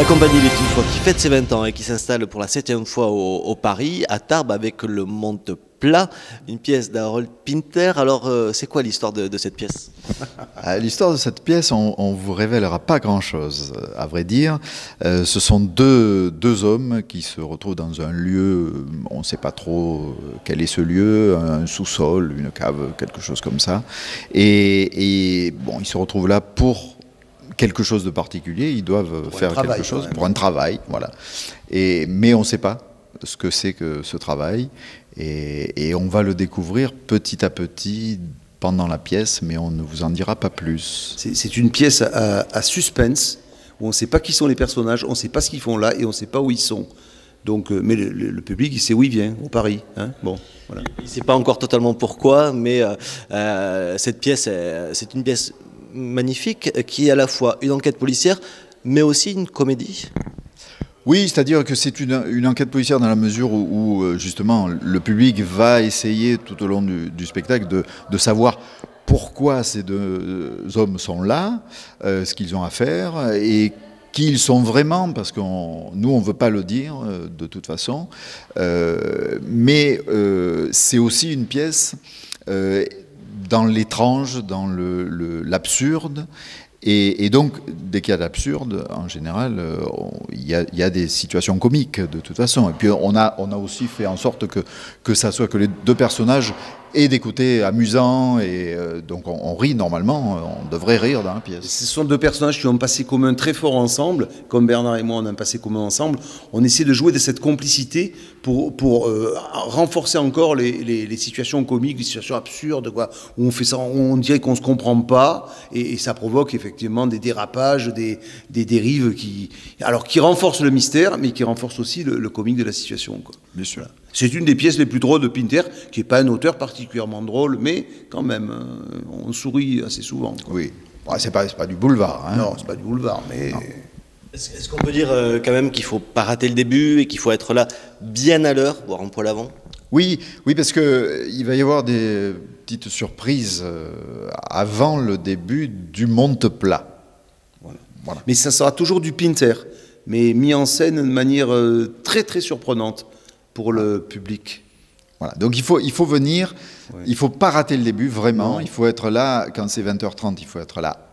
La compagnie Les Tintois qui fête ses 20 ans et qui s'installe pour la 7e fois au Paris, à Tarbes, avec le Monte Plat, une pièce d'Harold Pinter. Alors, c'est quoi l'histoire de cette pièce? L'histoire de cette pièce, on ne vous révélera pas grand-chose, à vrai dire. Ce sont deux hommes qui se retrouvent dans un lieu, on ne sait pas trop quel est ce lieu, un sous-sol, une cave, quelque chose comme ça. Et bon, ils se retrouvent là pour quelque chose de particulier, ils doivent faire quelque chose pour un travail, voilà. Mais on ne sait pas ce que c'est que ce travail, et on va le découvrir petit à petit pendant la pièce, mais on ne vous en dira pas plus. C'est une pièce à suspense, où on ne sait pas qui sont les personnages, on ne sait pas ce qu'ils font là, et on ne sait pas où ils sont. Donc, mais le public, il sait où il vient, au Paris. Hein, bon, voilà. Il ne sait pas encore totalement pourquoi, mais cette pièce, c'est une pièce magnifique qui est à la fois une enquête policière, mais aussi une comédie. Oui, c'est-à-dire que c'est une enquête policière dans la mesure où justement le public va essayer tout au long du spectacle de savoir pourquoi ces deux hommes sont là, ce qu'ils ont à faire et qui ils sont vraiment, parce que nous on ne veut pas le dire de toute façon, mais c'est aussi une pièce dans l'étrange, dans l'absurde. Et donc, dès qu'il y a d'absurde, en général, il y a des situations comiques, de toute façon. Et puis, on a aussi fait en sorte que ça soit que les deux personnages aient des côtés amusants. Et donc, on rit normalement, on devrait rire dans la pièce. Ce sont deux personnages qui ont un passé commun très fort ensemble. Comme Bernard et moi, on a un passé commun ensemble. On essaie de jouer de cette complicité pour renforcer encore les situations comiques, les situations absurdes, quoi, où on fait ça, on dirait qu'on ne se comprend pas, et ça provoque effectivement des dérapages, des dérives qui renforcent le mystère, mais qui renforcent aussi le comique de la situation, quoi. Bien sûr. Voilà. C'est une des pièces les plus drôles de Pinter, qui n'est pas un auteur particulièrement drôle, mais quand même, on sourit assez souvent, quoi. Oui, c'est pas du boulevard. Hein. Non, c'est pas du boulevard, mais... Est-ce qu'on peut dire quand même qu'il ne faut pas rater le début et qu'il faut être là bien à l'heure, voire un poil avant? Oui, parce qu'il va y avoir des petites surprises avant le début du Monte Plat. Voilà. Mais ça sera toujours du Pinter, mais mis en scène de manière très très surprenante pour le public. Voilà. Donc il faut venir, il ne faut pas rater le début, vraiment. Non. Il faut être là, quand c'est 20h30, il faut être là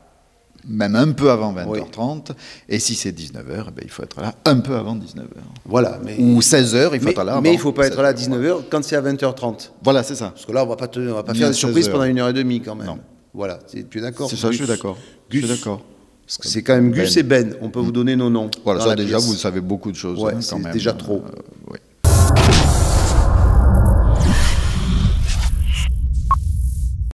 même un peu avant 20h30. Et si c'est 19h, il faut être là un peu avant 19h. Voilà. Ou 16h, il faut être là avant. Mais il ne faut pas être là à 19h quand c'est à 20h30. Voilà, c'est ça. Parce que là, on ne va pas faire des surprises pendant 1h30 quand même. Non. Voilà, tu es d'accord? C'est ça, je suis d'accord. Gus. Je suis d'accord. C'est quand même Gus et Ben. On peut vous donner nos noms. Voilà, ça déjà, vous savez beaucoup de choses. Ouais, quand c'est même. déjà trop.